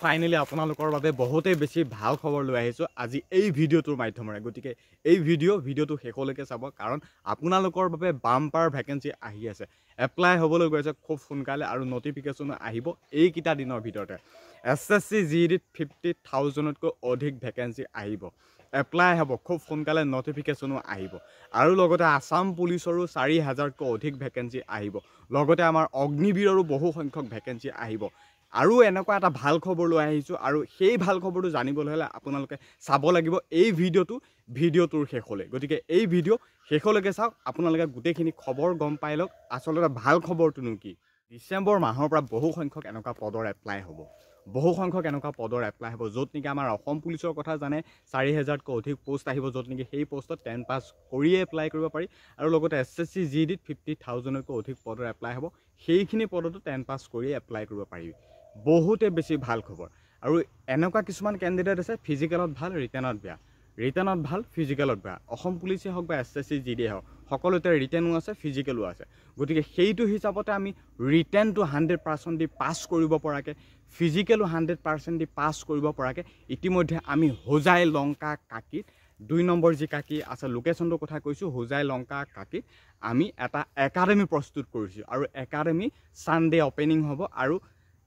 Finally আপোনালোকৰ বাবে বহুতেই বেছি ভাল খবৰ লৈ আহিছোঁ আজি এই ভিডিঅ'টোৰ মাধ্যমেৰে। গতিকে এই ভিডিঅ'টো শেষলৈকে চাব, কাৰণ আপোনালোকৰ বাবে বাম্পাৰ ভেকেঞ্চি আহি আছে, এপ্লাই হ'বলৈ গৈছে খুব সোনকালে আৰু নটিফিকেশ্যনো আহিব এইকেইটা দিনৰ ভিতৰতে। SSC GDত 50,000তকৈ অধিক ভেকেঞ্চি আহিব, এপ্লাই হ'ব খুব সোনকালে, নটিফিকেশ্যনো আহিব। আৰু লগতে আছাম পুলিচৰো 4,000তকৈ অধিক ভেকেঞ্চি আহিব, লগতে আমাৰ অগ্নিবীৰৰো বহু সংখ্যক ভেকেঞ্চি আহিব। আৰু এনেকুৱা এটা ভাল খবৰ লৈ আহিছোঁ, আৰু সেই ভাল খবৰটো জানিবলৈ হ'লে আপোনালোকে চাব লাগিব এই ভিডিঅ'টোৰ শেষলৈ। গতিকে এই ভিডিঅ' শেষলৈকে চাওক, আপোনালোকে গোটেইখিনি খবৰ গম পাই লওক আচলতে ভাল খবৰটোনো কি। ডিচেম্বৰ মাহৰ পৰা বহু সংখ্যক এনেকুৱা পদৰ এপ্লাই হ'ব, য'ত নেকি আমাৰ অসম পুলিচৰ কথা জানে 4,000তকৈ অধিক পোষ্ট আহিব, য'ত নেকি সেই পোষ্টত 10 পাছ কৰিয়ে এপ্লাই কৰিব পাৰি। আৰু লগতে SSC GDত 50,000তকৈ অধিক পদৰ এপ্লাই হ'ব, সেইখিনি পদতো 10 পাছ কৰিয়ে এপ্লাই কৰিব পাৰি। বহুতে বেছি ভাল খবৰ। আৰু এনেকুৱা কিছুমান কেণ্ডিডেট আছে ফিজিকেলত ভাল, ৰিটেনত বেয়া, ফিজিকেলত বেয়া। অসম পুলিচে হওক বা SSC GDয়ে হওক, সকলোতে ৰিটেনো আছে, ফিজিকেলো আছে। গতিকে সেইটো হিচাপতে আমি ৰিটেনটো 100% দি পাছ কৰিব পৰাকৈ, ফিজিকেলো 100% দি পাছ কৰিব পৰাকৈ ইতিমধ্যে আমি হোজাই লংকা কাকিত 2 নম্বৰ যি কাকি আছে, লোকেশ্যনটোৰ কথা কৈছোঁ, হোজাই লংকা কাকিত আমি এটা একাডেমি প্ৰস্তুত কৰিছোঁ। আৰু একাডেমি ছানডে অপেনিং হ'ব, আৰু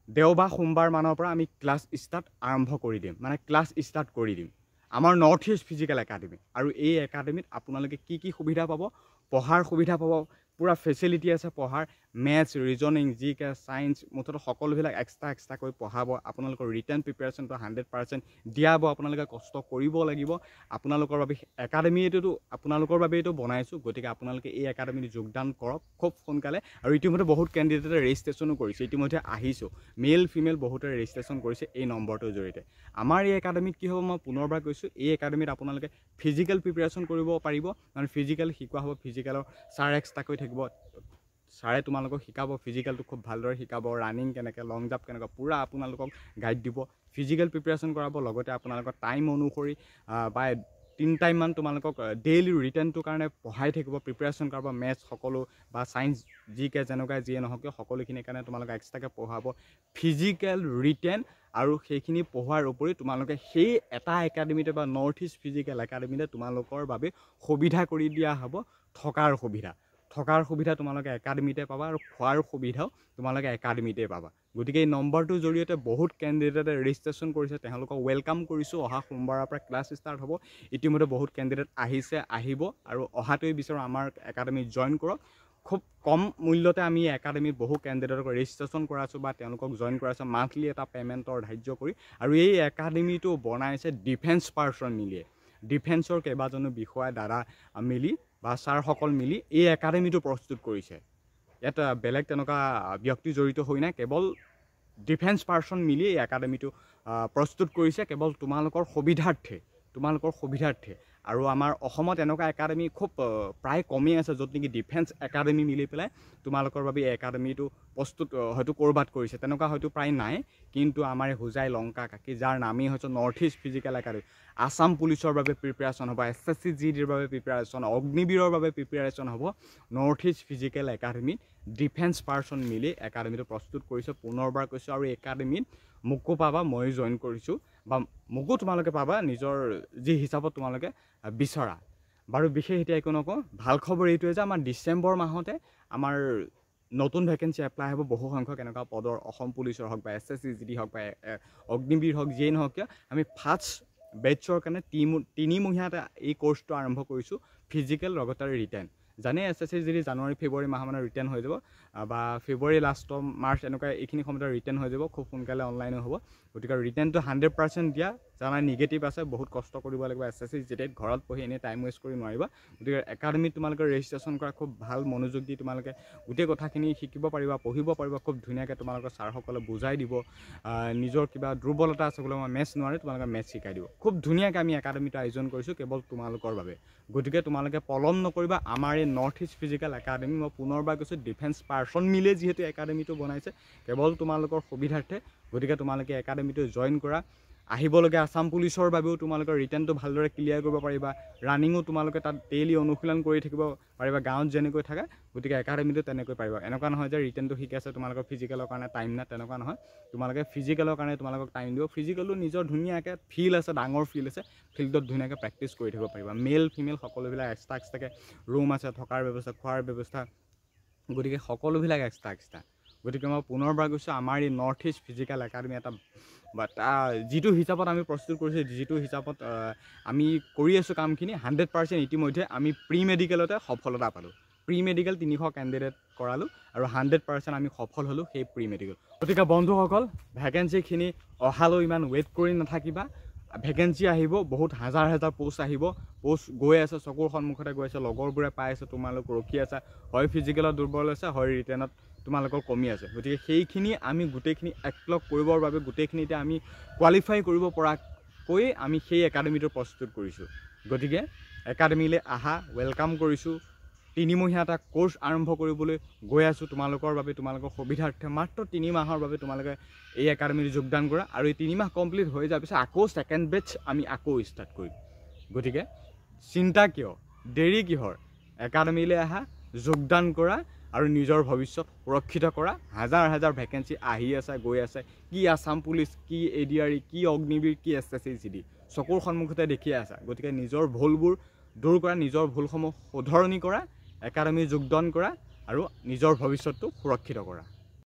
দেওবাৰ সোমবাৰ মানৰ পৰা আমি ক্লাছ ষ্টাৰ্ট কৰি দিম আমাৰ নৰ্থ ইষ্ট ফিজিকেল একাডেমি। আৰু এই একাডেমিত আপোনালোকে কি সুবিধা পাব, পঢ়াৰ সুবিধা পাব, পুৰা ফেচিলিটি আছে পঢ়াৰ, মেথছ, ৰিজনিং, জিকে, ছায়েন্স, মুঠতে সকলোবিলাক এক্সট্ৰাকৈ পঢ়াব। আপোনালোকৰ ৰিটেন প্ৰিপেৰেশ্যনটো 100% দিয়াব, আপোনালোকে কষ্ট কৰিব লাগিব। আপোনালোকৰ বাবে একাডেমিটোতো আপোনালোকৰ বাবেইতো বনাইছোঁ, গতিকে আপোনালোকে এই একাডেমিত যোগদান কৰক খুব সোনকালে। আৰু ইতিমধ্যে বহুত কেণ্ডিডেটে ৰেজিষ্ট্ৰেশ্যনো কৰিছে, ইতিমধ্যে আহিছোঁ, মেল ফিমেল বহুতে ৰেজিষ্ট্ৰেশ্যন কৰিছে এই নম্বৰটোৰ জৰিয়তে। আমাৰ এই একাডেমিত কি হ'ব, মই পুনৰবাৰ কৈছোঁ, এই একাডেমিত আপোনালোকে ফিজিকেল প্ৰিপেৰেশ্যন কৰিব পাৰিব, মানে ফিজিকেল শিকোৱা হ'ব, ফিজিকেলৰ ছাৰ এক্সট্ৰাকৈ থাকিব, ছাৰে তোমালোকক শিকাব, ফিজিকেলটো খুব ভালদৰে শিকাব, ৰানিং কেনেকৈ, লং জাম্প কেনেকৈ, পূৰা আপোনালোকক গাইড দিব, ফিজিকেল প্ৰিপেৰেশ্যন কৰাব। লগতে আপোনালোকৰ টাইম অনুসৰি বা 3 টাইমমান তোমালোকক ডেইলি ৰিটেনটোৰ কাৰণে পঢ়াই থাকিব, প্ৰিপেৰেশ্যন কৰাব, মেথছ সকলো বা ছায়েন্স জিকে যেনেকুৱা যিয়ে নহওক কিয় সকলোখিনিৰ কাৰণে তোমালোকক এক্সট্ৰাকৈ পঢ়াব, ফিজিকেল, ৰিটেন। আৰু সেইখিনি পঢ়োৱাৰ উপৰি তোমালোকে সেই এটা একাডেমিতে বা নৰ্থ ইষ্ট ফিজিকেল একাডেমিতে তোমালোকৰ বাবে সুবিধা কৰি দিয়া হ'ব, থকাৰ সুবিধা তোমালোকে একাডেমিতে পাবা, আৰু খোৱাৰ সুবিধাও তোমালোকে একাডেমিতে পাবা। গতিকে এই নম্বৰটোৰ জৰিয়তে বহুত কেণ্ডিডেটে ৰেজিষ্ট্ৰেশ্যন কৰিছে, তেওঁলোকক ৱেলকাম কৰিছোঁ। অহা সোমবাৰৰ পৰা ক্লাছ ষ্টাৰ্ট হ'ব, ইতিমধ্যে বহুত কেণ্ডিডেট আহিছে, আহিব, আৰু অহাটোৱে বিচাৰোঁ আমাৰ একাডেমিত জইন কৰক। খুব কম মূল্যতে আমি একাডেমিত বহু কেণ্ডিডেটক ৰেজিষ্ট্ৰেশ্যন কৰাইছোঁ বা তেওঁলোকক জইন কৰাইছোঁ মান্থলি এটা পে'মেণ্টৰ ধাৰ্য কৰি। আৰু এই একাডেমিটো বনাইছে ডিফেন্স পাৰ্চন মিলিয়ে, ডিফেন্সৰ কেইবাজনো বিষয়া দাদা মিলি বা ছাৰসকল মিলি এই একাডেমিটো প্ৰস্তুত কৰিছে। ইয়াত বেলেগ তেনেকুৱা ব্যক্তি জড়িত হৈ নাই, কেৱল ডিফেন্স পাৰ্চন মিলি এই একাডেমিটো প্ৰস্তুত কৰিছে, কেৱল তোমালোকৰ সুবিধাৰ্থে। আৰু আমাৰ অসমত এনেকুৱা একাডেমি খুব প্ৰায় কমেই আছে, য'ত নেকি ডিফেন্স একাডেমি মিলি পেলাই তোমালোকৰ বাবে এই একাডেমিটো প্ৰস্তুত হয়তো ক'ৰবাত কৰিছে, তেনেকুৱা হয়তো প্ৰায় নাই। কিন্তু আমাৰ এই হোজাই লংকা কাকি, যাৰ নামেই হৈছে north east physical academy, Assam পুলিচৰ বাবে প্ৰিপেৰেশ্যন হ'ব, SSC GDৰ বাবে প্ৰিপেৰেশ্যন, অগ্নিবীৰৰ বাবে প্ৰিপেৰেশ্যন হ'ব, নৰ্থ ইষ্ট ফিজিকেল একাডেমিত ডিফেন্স পাৰ্চন মিলি একাডেমিটো প্ৰস্তুত কৰিছে। পুনৰবাৰ কৈছোঁ, আৰু এই একাডেমিত মোকো পাবা, ময়ো জইন কৰিছোঁ, বা মোকো তোমালোকে পাবা নিজৰ যি হিচাপত তোমালোকে বিচৰা। বাৰু বিশেষ এতিয়া একো নকওঁ, ভাল খবৰ এইটোৱে যে আমাৰ ডিচেম্বৰ মাহতে আমাৰ নতুন ভেকেঞ্চি এপ্লাই হ'ব, বহু সংখ্যক এনেকুৱা পদৰ, অসম পুলিচৰ হওক বা SSC GD হওক বা অগ্নিবীৰ হওক, যিয়েই নহওক কিয় আমি ফাৰ্ষ্ট বেটছৰ কাৰণে 3 মহীয়া এই কোৰ্চটো আৰম্ভ কৰিছোঁ, ফিজিকেল লগতে ৰিটেন। জানে SSC GD জানুৱাৰী ফেব্ৰুৱাৰী মাহ মানে ৰিটেন হৈ যাব, বা ফেব্ৰুৱাৰী লাষ্ট মাৰ্চ এনেকুৱা এইখিনি সময়তে ৰিটেন হৈ যাব, খুব সোনকালে অনলাইনো হ'ব। গতিকে ৰিটেনটো 100% দিয়া, জানা নিগেটিভ আছে, বহুত কষ্ট কৰিব লাগিব SSC GDত, ঘৰত পঢ়ি এনেই টাইম ৱেষ্ট কৰি নোৱাৰিবা। গতিকে একাডেমিত তোমালোকে ৰেজিষ্ট্ৰেশ্যন কৰা, খুব ভাল মনোযোগ দি তোমালোকে গোটেই কথাখিনি শিকিব পাৰিবা, পঢ়িব পাৰিবা, খুব ধুনীয়াকৈ তোমালোকৰ ছাৰসকলে বুজাই দিব। নিজৰ কিবা দুৰ্বলতা আছে বোলে মই মেথছ নোৱাৰোঁ, তোমালোকে মেথছ শিকাই দিব। খুব ধুনীয়াকৈ আমি একাডেমিটো আয়োজন কৰিছোঁ কেৱল তোমালোকৰ বাবে। গতিকে তোমালোকে পলম নকৰিবা, আমাৰ এই নৰ্থ ইষ্ট ফিজিকেল একাডেমি, মই পুনৰবাৰ কৈছোঁ, ডিফেন্স পাৰ্চন মিলে যিহেতু একাডেমিটো বনাইছে, কেৱল তোমালোকৰ সুবিধাৰ্থে। গতিকে তোমালোকে একাডেমিটো জইন কৰা, আহিবলগীয়া আসাম পুলিচৰ বাবেও তোমালোকৰ ৰিটেনটো ভালদৰে ক্লিয়াৰ কৰিব পাৰিবা ৰানিঙো তোমালোকে তাত ডেইলি অনুশীলন কৰি থাকিব পাৰিবা গাঁৱত যেনেকৈ থাকে গতিকে একাডেমিটো তেনেকৈ পাৰিবা এনেকুৱা নহয় যে ৰিটেনটো শিকাইছে তোমালোকৰ ফিজিকেলৰ কাৰণে টাইম নাই তেনেকুৱা নহয় তোমালোকে ফিজিকেলৰ কাৰণে তোমালোকক টাইম দিব ফিজিকেলো নিজৰ ধুনীয়াকৈ ফিল্ড আছে ডাঙৰ ফিল্ড আছে ফিল্ডত ধুনীয়াকৈ প্ৰেক্টিছ কৰি থাকিব পাৰিবা মেল ফিমেল সকলোবিলাক এক্সট্ৰা ৰুম আছে থকাৰ ব্যৱস্থা খোৱাৰ ব্যৱস্থা গতিকে সকলোবিলাক এক্সট্ৰা গতিকে মই পুনৰবাৰ কৈছোঁ আমাৰ এই নৰ্থ ইষ্ট ফিজিকেল একাডেমি এটা যিটো হিচাপত আমি প্ৰস্তুত কৰিছোঁ যিটো হিচাপত আমি কৰি আছোঁ কামখিনি 100% ইতিমধ্যে আমি প্ৰি মেডিকেলতে সফলতা পালোঁ প্ৰি মেডিকেল 300 কেণ্ডিডেট কৰালোঁ আৰু 100% আমি সফল হ'লোঁ সেই প্ৰি মেডিকেল গতিকে বন্ধুসকল ভেকেঞ্চিখিনি অহালৈ ইমান ৱেইট কৰি নাথাকিবা ভেকেঞ্চি আহিব বহুত হাজাৰ পোষ্ট আহিব পোষ্ট গৈ আছে চকুৰ সন্মুখতে গৈ আছে লগৰবোৰে পাই আছে তোমালোক ৰখি আছা হয় ফিজিকেলত দুৰ্বল আছে হয় ৰিটেনত তোমালোকৰ কমি আছে গতিকে সেইখিনি আমি গোটেইখিনি একলগ কৰিবৰ বাবে গোটেইখিনি এতিয়া আমি কোৱালিফাই কৰিব পৰাকৈ আমি সেই একাডেমিটো প্ৰস্তুত কৰিছোঁ গতিকে একাডেমিলৈ আহা ৱেলকাম কৰিছোঁ 3 মহীয়া এটা কোৰ্চ আৰম্ভ কৰিবলৈ গৈ আছোঁ তোমালোকৰ বাবে তোমালোকৰ সুবিধাৰ্থে মাত্ৰ 3 মাহৰ বাবে তোমালোকে এই একাডেমিত যোগদান কৰা আৰু এই 3 মাহ কমপ্লিট হৈ যোৱাৰ পিছত আকৌ ছেকেণ্ড বেটছ আমি আকৌ ষ্টাৰ্ট কৰিম গতিকে চিন্তা কিয় দেৰি কিহৰ একাডেমিলৈ আহা যোগদান কৰা আৰু নিজৰ ভৱিষ্যত সুৰক্ষিত কৰা হাজাৰ ভেকেঞ্চি আহি আছে গৈ আছে কি আসাম পুলিচ কি এডিআৰই কি অগ্নিবীৰ কি SSCD চকুৰ সন্মুখতে দেখি আছা গতিকে নিজৰ ভুলবোৰ দূৰ কৰা নিজৰ ভুলসমূহ শুধৰণি কৰা একাডেমি যোগদান কৰা আৰু নিজৰ ভৱিষ্যতটো সুৰক্ষিত কৰা